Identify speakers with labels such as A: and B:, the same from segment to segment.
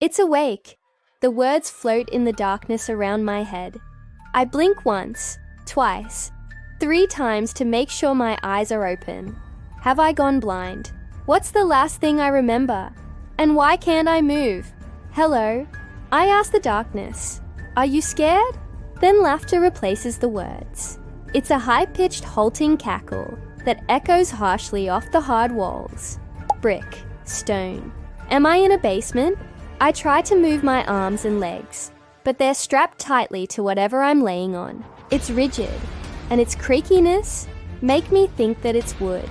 A: It's awake. The words float in the darkness around my head. I blink once, twice, 3 times to make sure my eyes are open. Have I gone blind? What's the last thing I remember? And why can't I move? Hello? I ask the darkness. Are you scared? Then laughter replaces the words. It's a high-pitched halting cackle that echoes harshly off the hard walls. Brick, stone. Am I in a basement? I try to move my arms and legs, but they're strapped tightly to whatever I'm laying on. It's rigid, and its creakiness make me think that it's wood.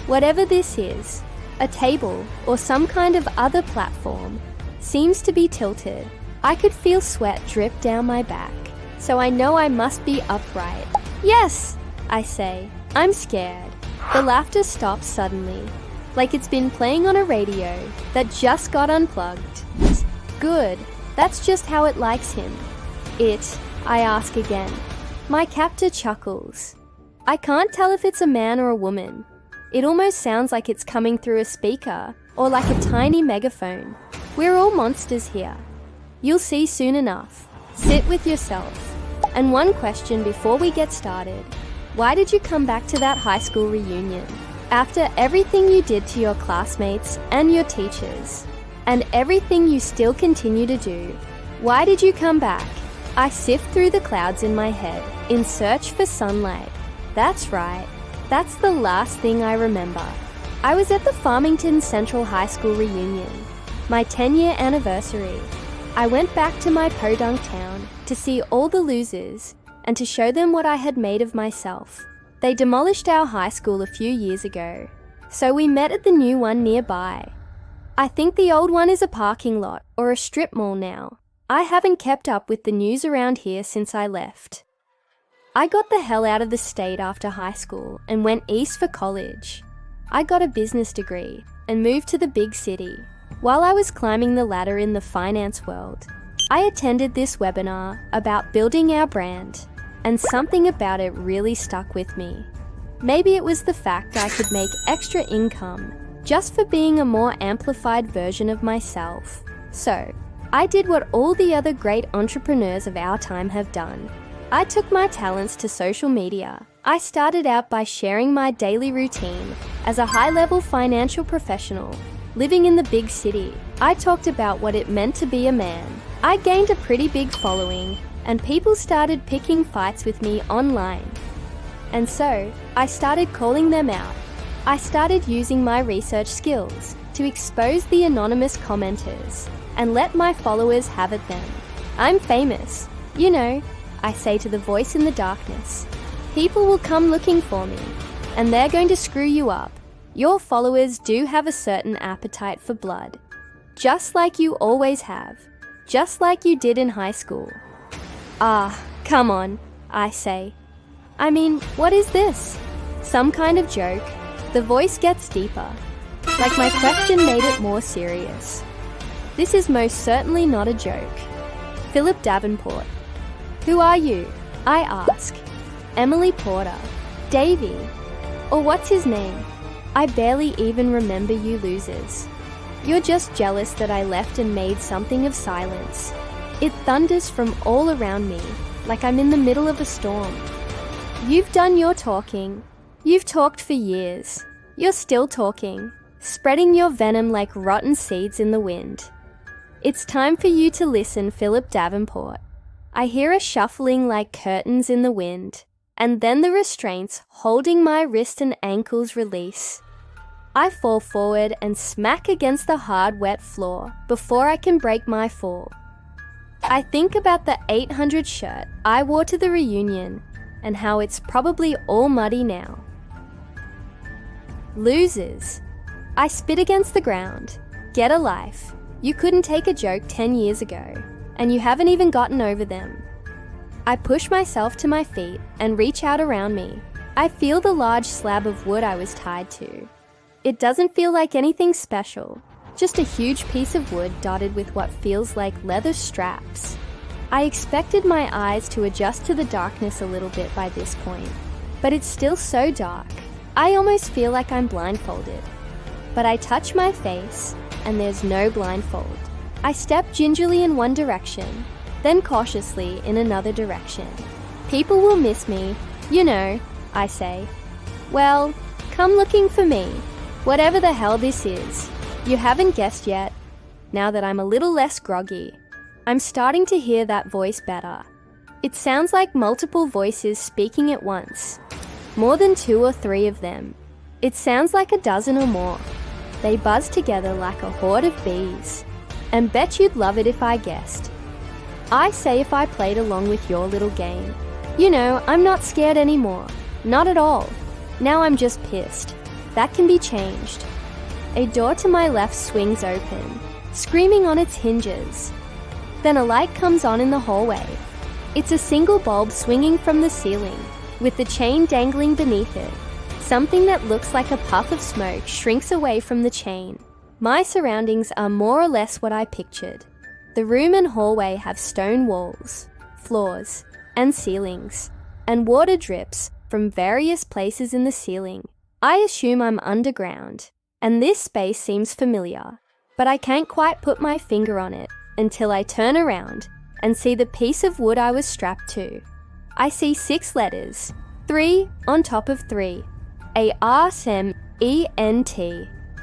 A: Whatever this is, a table or some kind of other platform, seems to be tilted. I could feel sweat drip down my back, so I know I must be upright. Yes, I say. I'm scared. The laughter stops suddenly, like it's been playing on a radio that just got unplugged. Good, that's just how it likes him. I ask again. My captor chuckles. I can't tell if it's a man or a woman. It almost sounds like it's coming through a speaker or like a tiny megaphone. We're all monsters here. You'll see soon enough. Sit with yourself. And one question before we get started. Why did you come back to that high school reunion? After everything you did to your classmates and your teachers, and everything you still continue to do, why did you come back? I sift through the clouds in my head in search for sunlight. That's right. That's the last thing I remember. I was at the Farmington Central High School reunion, my 10-year anniversary. I went back to my podunk town to see all the losers and to show them what I had made of myself. They demolished our high school a few years ago, so we met at the new one nearby. I think the old one is a parking lot or a strip mall now. I haven't kept up with the news around here since I left. I got the hell out of the state after high school and went east for college. I got a business degree and moved to the big city. While I was climbing the ladder in the finance world, I attended this webinar about building our brand, and something about it really stuck with me. Maybe it was the fact I could make extra income just for being a more amplified version of myself. So, I did what all the other great entrepreneurs of our time have done. I took my talents to social media. I started out by sharing my daily routine as a high-level financial professional living in the big city. I talked about what it meant to be a man. I gained a pretty big following, and people started picking fights with me online. And so, I started calling them out. I started using my research skills to expose the anonymous commenters and let my followers have it then. I'm famous. You know, I say to the voice in the darkness. People will come looking for me, and they're going to screw you up. Your followers do have a certain appetite for blood, just like you always have, just like you did in high school. Ah, come on, I say. I mean, what is this? Some kind of joke? The voice gets deeper, like my question made it more serious. This is most certainly not a joke. Philip Davenport. Who are you? I ask. Emily Porter. Davy. Or what's his name? I barely even remember you losers. You're just jealous that I left and made something of silence. It thunders from all around me, like I'm in the middle of a storm. You've done your talking. You've talked for years. You're still talking, spreading your venom like rotten seeds in the wind. It's time for you to listen, Philip Davenport. I hear a shuffling like curtains in the wind, and then the restraints holding my wrist and ankles release. I fall forward and smack against the hard, wet floor before I can break my fall. I think about the 800 shirt I wore to the reunion and how it's probably all muddy now. Losers. I spit against the ground. Get a life. You couldn't take a joke 10 years ago, and you haven't even gotten over them. I push myself to my feet and reach out around me. I feel the large slab of wood I was tied to. It doesn't feel like anything special, just a huge piece of wood dotted with what feels like leather straps. I expected my eyes to adjust to the darkness a little bit by this point, but it's still so dark. I almost feel like I'm blindfolded. But I touch my face, and there's no blindfold. I step gingerly in one direction, then cautiously in another direction. People will miss me, you know, I say. Well, come looking for me, whatever the hell this is. You haven't guessed yet. Now that I'm a little less groggy, I'm starting to hear that voice better. It sounds like multiple voices speaking at once. More than 2 or 3 of them. It sounds like a dozen or more. They buzz together like a horde of bees. And bet you'd love it if I guessed. I say if I played along with your little game. You know, I'm not scared anymore. Not at all. Now I'm just pissed. That can be changed. A door to my left swings open, screaming on its hinges. Then a light comes on in the hallway. It's a single bulb swinging from the ceiling, with the chain dangling beneath it. Something that looks like a puff of smoke shrinks away from the chain. My surroundings are more or less what I pictured. The room and hallway have stone walls, floors, and ceilings, and water drips from various places in the ceiling. I assume I'm underground, and this space seems familiar, but I can't quite put my finger on it until I turn around and see the piece of wood I was strapped to. I see 6 letters, 3 on top of 3. A-R-S-M-E-N-T.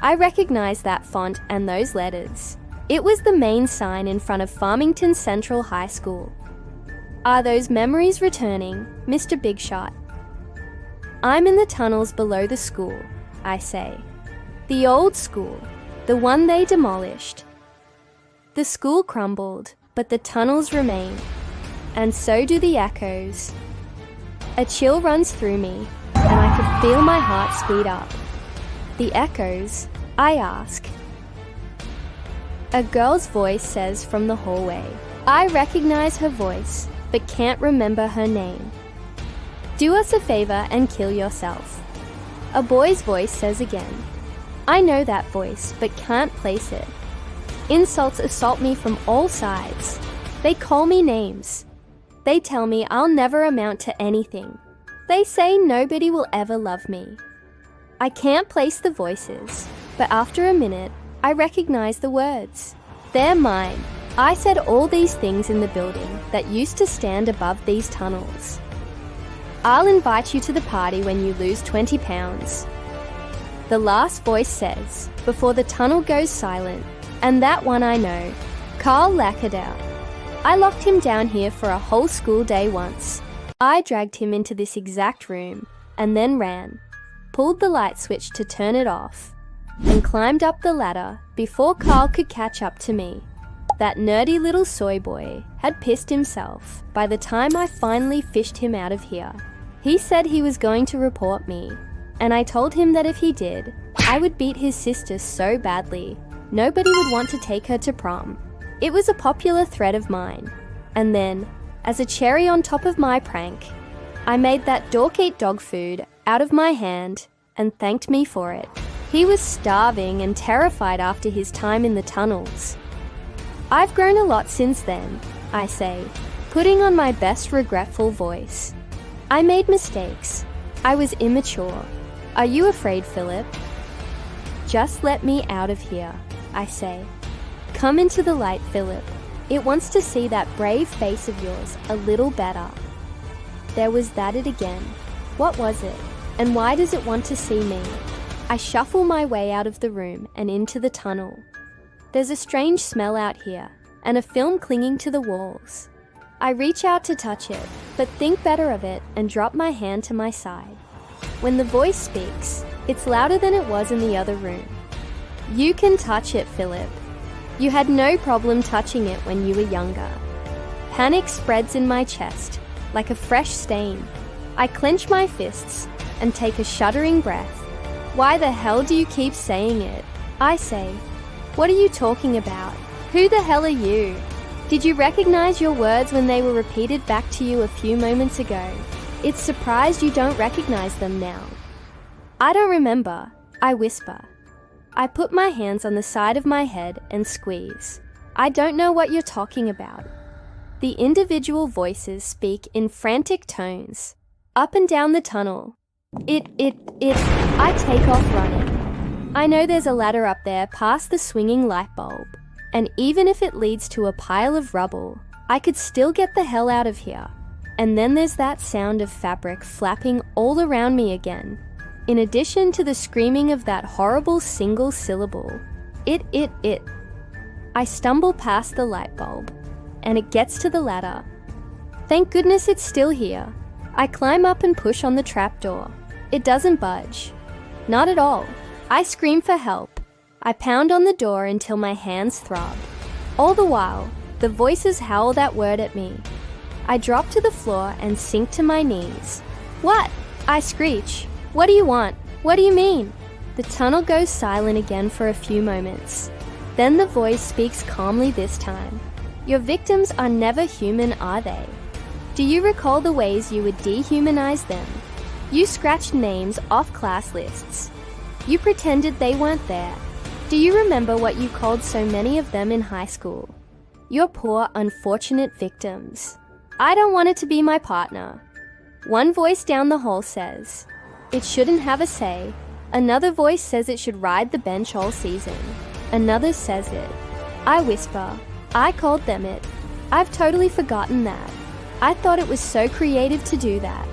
A: I recognize that font and those letters. It was the main sign in front of Farmington Central High School. Are those memories returning, Mr. Bigshot? I'm in the tunnels below the school, I say. The old school, the one they demolished. The school crumbled, but the tunnels remain, and so do the echoes. A chill runs through me, and I could feel my heart speed up. The echoes, I ask. A girl's voice says from the hallway. I recognize her voice, but can't remember her name. Do us a favor and kill yourself. A boy's voice says again. I know that voice, but can't place it. Insults assault me from all sides. They call me names. They tell me I'll never amount to anything. They say nobody will ever love me. I can't place the voices, but after a minute, I recognize the words. They're mine. I said all these things in the building that used to stand above these tunnels. I'll invite you to the party when you lose 20 pounds. The last voice says, before the tunnel goes silent, and that one I know, Carl Lackadell. I locked him down here for a whole school day once. I dragged him into this exact room, and then ran, pulled the light switch to turn it off, and climbed up the ladder before Carl could catch up to me. That nerdy little soy boy had pissed himself by the time I finally fished him out of here. He said he was going to report me, and I told him that if he did, I would beat his sister so badly, nobody would want to take her to prom. It was a popular threat of mine. And then, as a cherry on top of my prank, I made that dork eat dog food out of my hand and thanked me for it. He was starving and terrified after his time in the tunnels. I've grown a lot since then, I say, putting on my best regretful voice. I made mistakes. I was immature. Are you afraid, Philip? Just let me out of here, I say. Come into the light, Philip. It wants to see that brave face of yours a little better. There was that it again. What was it? And why does it want to see me? I shuffle my way out of the room and into the tunnel. There's a strange smell out here, and a film clinging to the walls. I reach out to touch it, but think better of it and drop my hand to my side. When the voice speaks, it's louder than it was in the other room. You can touch it, Philip. You had no problem touching it when you were younger. Panic spreads in my chest, like a fresh stain. I clench my fists and take a shuddering breath. Why the hell do you keep saying it? I say. What are you talking about? Who the hell are you? Did you recognize your words when they were repeated back to you a few moments ago? It's surprised you don't recognize them now. I don't remember, I whisper. I put my hands on the side of my head and squeeze. I don't know what you're talking about. The individual voices speak in frantic tones. Up and down the tunnel. I take off running. I know there's a ladder up there past the swinging light bulb. And even if it leads to a pile of rubble, I could still get the hell out of here. And then there's that sound of fabric flapping all around me again. In addition to the screaming of that horrible single syllable, it. I stumble past the light bulb, and it gets to the ladder. Thank goodness it's still here. I climb up and push on the trapdoor. It doesn't budge. Not at all. I scream for help. I pound on the door until my hands throb. All the while, the voices howl that word at me. I drop to the floor and sink to my knees. What? I screech. What do you want? What do you mean? The tunnel goes silent again for a few moments. Then the voice speaks calmly this time. Your victims are never human, are they? Do you recall the ways you would dehumanize them? You scratched names off class lists. You pretended they weren't there. Do you remember what you called so many of them in high school? Your poor, unfortunate victims. I don't want it to be my partner. One voice down the hall says, it shouldn't have a say. Another voice says it should ride the bench all season. Another says it. I whisper, I called them it. I've totally forgotten that. I thought it was so creative to do that.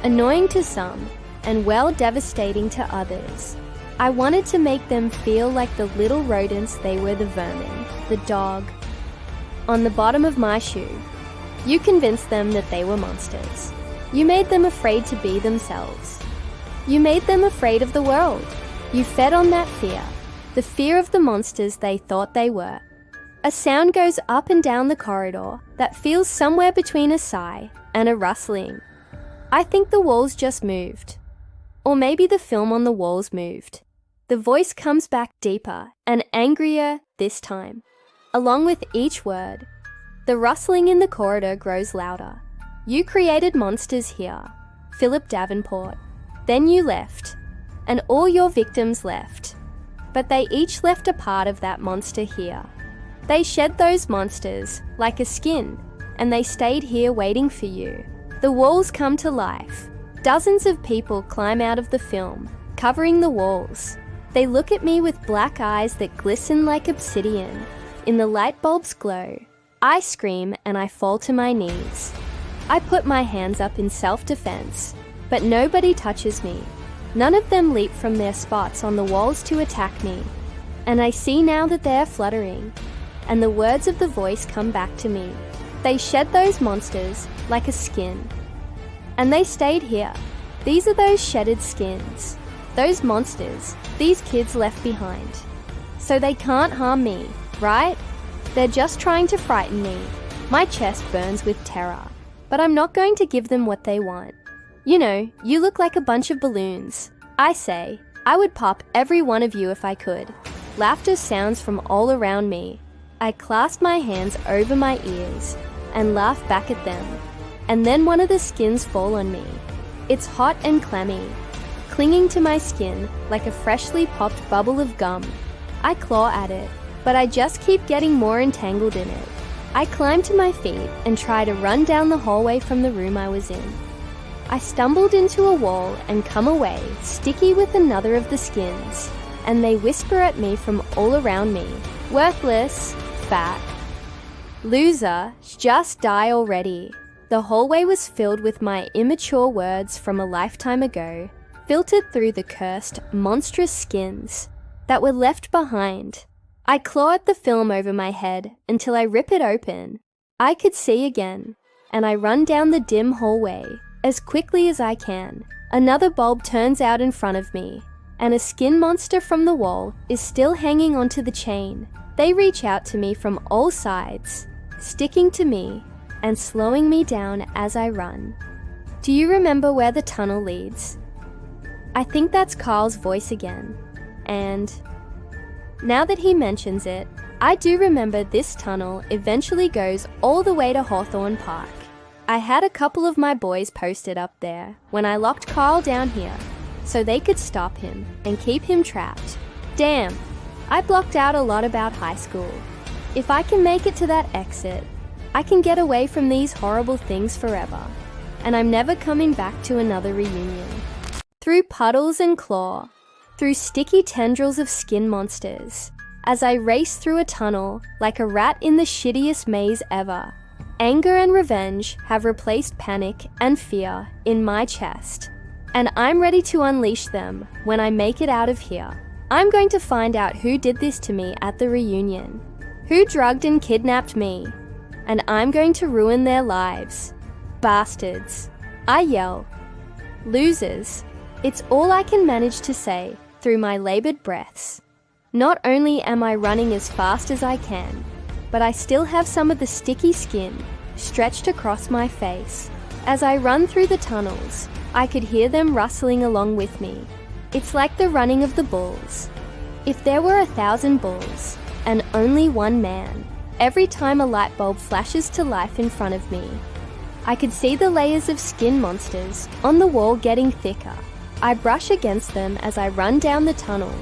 A: Annoying to some, and well devastating to others. I wanted to make them feel like the little rodents they were, the vermin, the dog, on the bottom of my shoe. You convinced them that they were monsters. You made them afraid to be themselves. You made them afraid of the world. You fed on that fear, the fear of the monsters they thought they were. A sound goes up and down the corridor that feels somewhere between a sigh and a rustling. I think the walls just moved. Or maybe the film on the walls moved. The voice comes back deeper and angrier this time. Along with each word, the rustling in the corridor grows louder. You created monsters here, Philip Davenport. Then you left, and all your victims left. But they each left a part of that monster here. They shed those monsters like a skin, and they stayed here waiting for you. The walls come to life. Dozens of people climb out of the film, covering the walls. They look at me with black eyes that glisten like obsidian. In the light bulb's glow, I scream and I fall to my knees. I put my hands up in self-defense, but nobody touches me. None of them leap from their spots on the walls to attack me. And I see now that they're fluttering, and the words of the voice come back to me. They shed those monsters like a skin. And they stayed here. These are those shedded skins. Those monsters, these kids left behind. So they can't harm me, right? They're just trying to frighten me. My chest burns with terror, but I'm not going to give them what they want. You know, you look like a bunch of balloons. I say, I would pop every one of you if I could. Laughter sounds from all around me. I clasp my hands over my ears and laugh back at them. And then one of the skins fall on me. It's hot and clammy, clinging to my skin like a freshly popped bubble of gum. I claw at it, but I just keep getting more entangled in it. I climb to my feet and try to run down the hallway from the room I was in. I stumbled into a wall and come away, sticky with another of the skins, and they whisper at me from all around me. Worthless, fat, loser, just die already. The hallway was filled with my immature words from a lifetime ago, filtered through the cursed, monstrous skins that were left behind. I claw at the film over my head until I rip it open. I could see again, and I run down the dim hallway as quickly as I can. Another bulb turns out in front of me, and a skin monster from the wall is still hanging onto the chain. They reach out to me from all sides, sticking to me and slowing me down as I run. Do you remember where the tunnel leads? I think that's Carl's voice again. And now that he mentions it, I do remember this tunnel eventually goes all the way to Hawthorne Park. I had a couple of my boys posted up there when I locked Carl down here so they could stop him and keep him trapped. Damn, I blocked out a lot about high school. If I can make it to that exit, I can get away from these horrible things forever, and I'm never coming back to another reunion. Through puddles and claw, through sticky tendrils of skin monsters, as I race through a tunnel like a rat in the shittiest maze ever. Anger and revenge have replaced panic and fear in my chest, and I'm ready to unleash them when I make it out of here. I'm going to find out who did this to me at the reunion, who drugged and kidnapped me, and I'm going to ruin their lives. Bastards, I yell. Losers, it's all I can manage to say through my labored breaths. Not only am I running as fast as I can, but I still have some of the sticky skin stretched across my face. As I run through the tunnels, I could hear them rustling along with me. It's like the running of the bulls. If there were 1,000 bulls and only one man, every time a light bulb flashes to life in front of me, I could see the layers of skin monsters on the wall getting thicker. I brush against them as I run down the tunnel,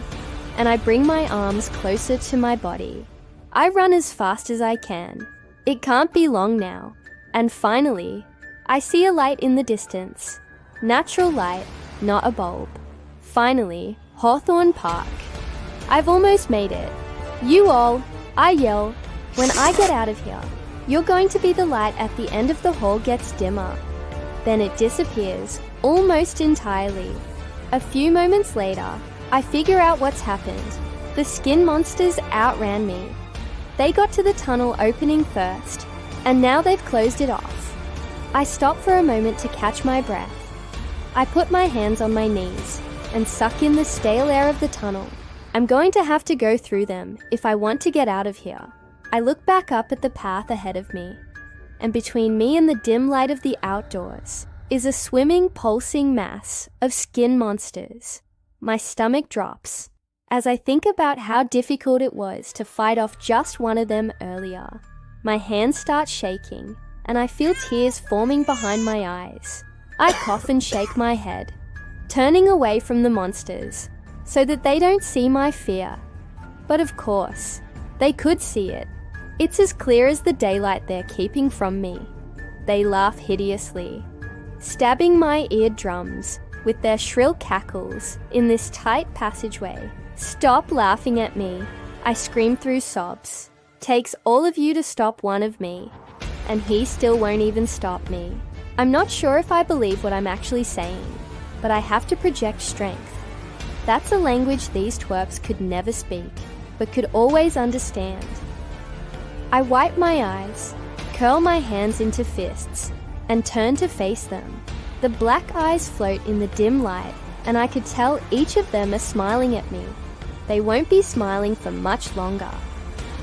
A: and I bring my arms closer to my body. I run as fast as I can. It can't be long now. And finally, I see a light in the distance. Natural light, not a bulb. Finally, Hawthorne Park. I've almost made it. You all, I yell, when I get out of here, you're going to be the light at the end of the hall gets dimmer. Then it disappears, almost entirely. A few moments later, I figure out what's happened. The skin monsters outran me. They got to the tunnel opening first, and now they've closed it off. I stop for a moment to catch my breath. I put my hands on my knees and suck in the stale air of the tunnel. I'm going to have to go through them if I want to get out of here. I look back up at the path ahead of me, and between me and the dim light of the outdoors is a swimming, pulsing mass of skin monsters. My stomach drops as I think about how difficult it was to fight off just one of them earlier. My hands start shaking, and I feel tears forming behind my eyes. I cough and shake my head, turning away from the monsters so that they don't see my fear. But of course, they could see it. It's as clear as the daylight they're keeping from me. They laugh hideously, stabbing my eardrums with their shrill cackles in this tight passageway. Stop laughing at me, I scream through sobs. Takes all of you to stop one of me, and he still won't even stop me. I'm not sure if I believe what I'm actually saying, but I have to project strength. That's a language these twerps could never speak, but could always understand. I wipe my eyes, curl my hands into fists, and turn to face them. The black eyes float in the dim light, and I could tell each of them are smiling at me. They won't be smiling for much longer.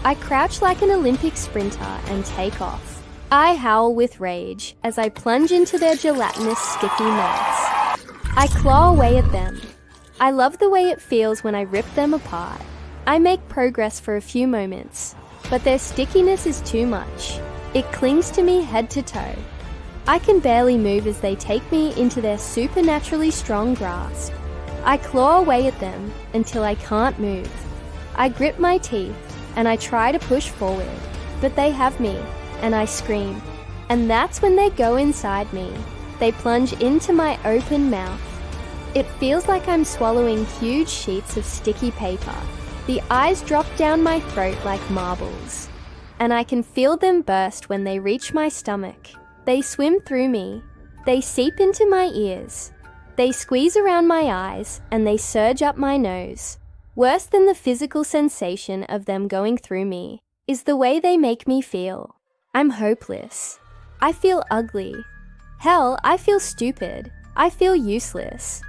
A: I crouch like an Olympic sprinter and take off. I howl with rage as I plunge into their gelatinous, sticky mass. I claw away at them. I love the way it feels when I rip them apart. I make progress for a few moments, but their stickiness is too much. It clings to me head to toe. I can barely move as they take me into their supernaturally strong grasp. I claw away at them until I can't move. I grip my teeth and I try to push forward, but they have me, and I scream. And that's when they go inside me. They plunge into my open mouth. It feels like I'm swallowing huge sheets of sticky paper. The eyes drop down my throat like marbles, and I can feel them burst when they reach my stomach. They swim through me. They seep into my ears. They squeeze around my eyes, and they surge up my nose. Worse than the physical sensation of them going through me is the way they make me feel. I'm hopeless. I feel ugly. Hell, I feel stupid. I feel useless.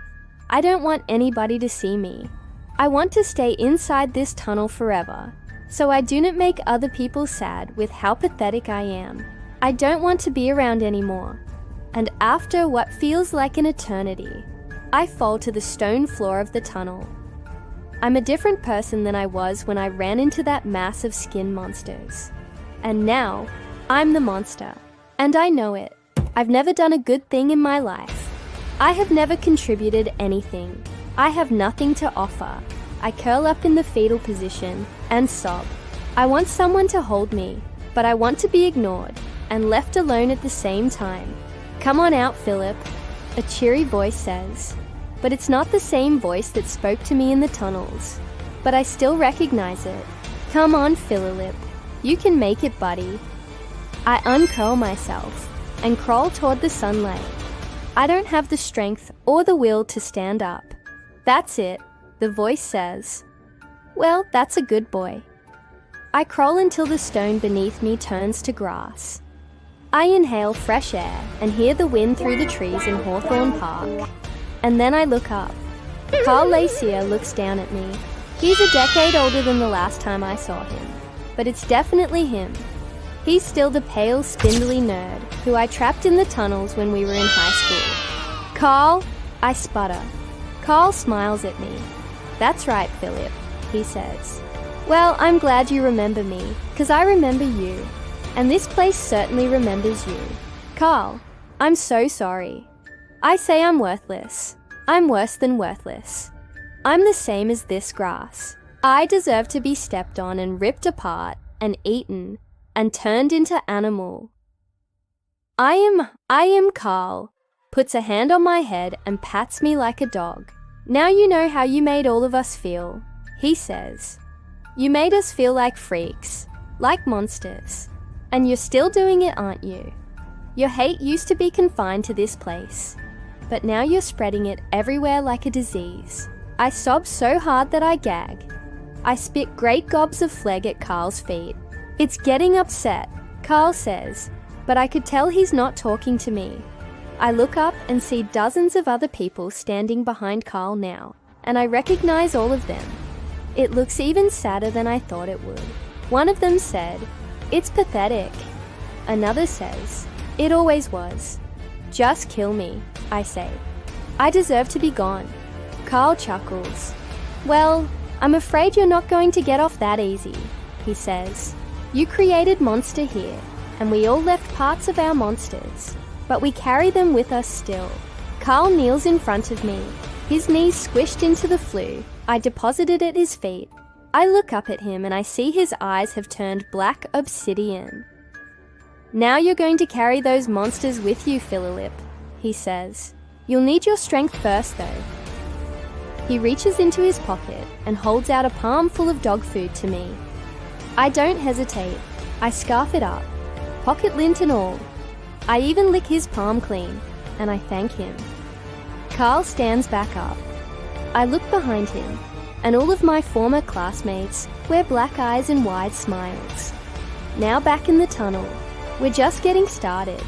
A: I don't want anybody to see me. I want to stay inside this tunnel forever, so I do not make other people sad with how pathetic I am. I don't want to be around anymore. And after what feels like an eternity, I fall to the stone floor of the tunnel. I'm a different person than I was when I ran into that mass of skin monsters. And now, I'm the monster. And I know it. I've never done a good thing in my life. I have never contributed anything. I have nothing to offer. I curl up in the fetal position and sob. I want someone to hold me, but I want to be ignored and left alone at the same time. Come on out, Philip, a cheery voice says. But it's not the same voice that spoke to me in the tunnels. But I still recognize it. Come on, Philip. You can make it, buddy. I uncurl myself and crawl toward the sunlight. I don't have the strength or the will to stand up. That's it, the voice says. Well, that's a good boy. I crawl until the stone beneath me turns to grass. I inhale fresh air and hear the wind through the trees in Hawthorne Park. And then I look up. Carl Lacier looks down at me. He's a decade older than the last time I saw him, but it's definitely him. He's still the pale, spindly nerd who I trapped in the tunnels when we were in high school. Carl, I sputter. Carl smiles at me. That's right, Philip, he says. Well, I'm glad you remember me, 'cause I remember you, and this place certainly remembers you. Carl, I'm so sorry. I say I'm worthless. I'm worse than worthless. I'm the same as this grass. I deserve to be stepped on and ripped apart and eaten and turned into animal. I am Carl, puts a hand on my head and pats me like a dog. Now you know how you made all of us feel, he says. You made us feel like freaks, like monsters. And you're still doing it, aren't you? Your hate used to be confined to this place, but now you're spreading it everywhere like a disease. I sob so hard that I gag. I spit great gobs of phlegm at Carl's feet. It's getting upset, Carl says, but I could tell he's not talking to me. I look up and see dozens of other people standing behind Carl now, and I recognize all of them. It looks even sadder than I thought it would. One of them said, "It's pathetic." Another says, "It always was." "Just kill me," I say. "I deserve to be gone." Carl chuckles. "Well, I'm afraid you're not going to get off that easy," he says. "You created monster here, and we all left parts of our monsters, but we carry them with us still." Carl kneels in front of me, his knees squished into the flue I deposited at his feet. I look up at him and I see his eyes have turned black obsidian. "Now you're going to carry those monsters with you, Philip," he says. "You'll need your strength first, though." He reaches into his pocket and holds out a palm full of dog food to me. I don't hesitate. I scarf it up, pocket lint and all. I even lick his palm clean, and I thank him. Carl stands back up. I look behind him, and all of my former classmates wear black eyes and wide smiles. Now back in the tunnel, we're just getting started.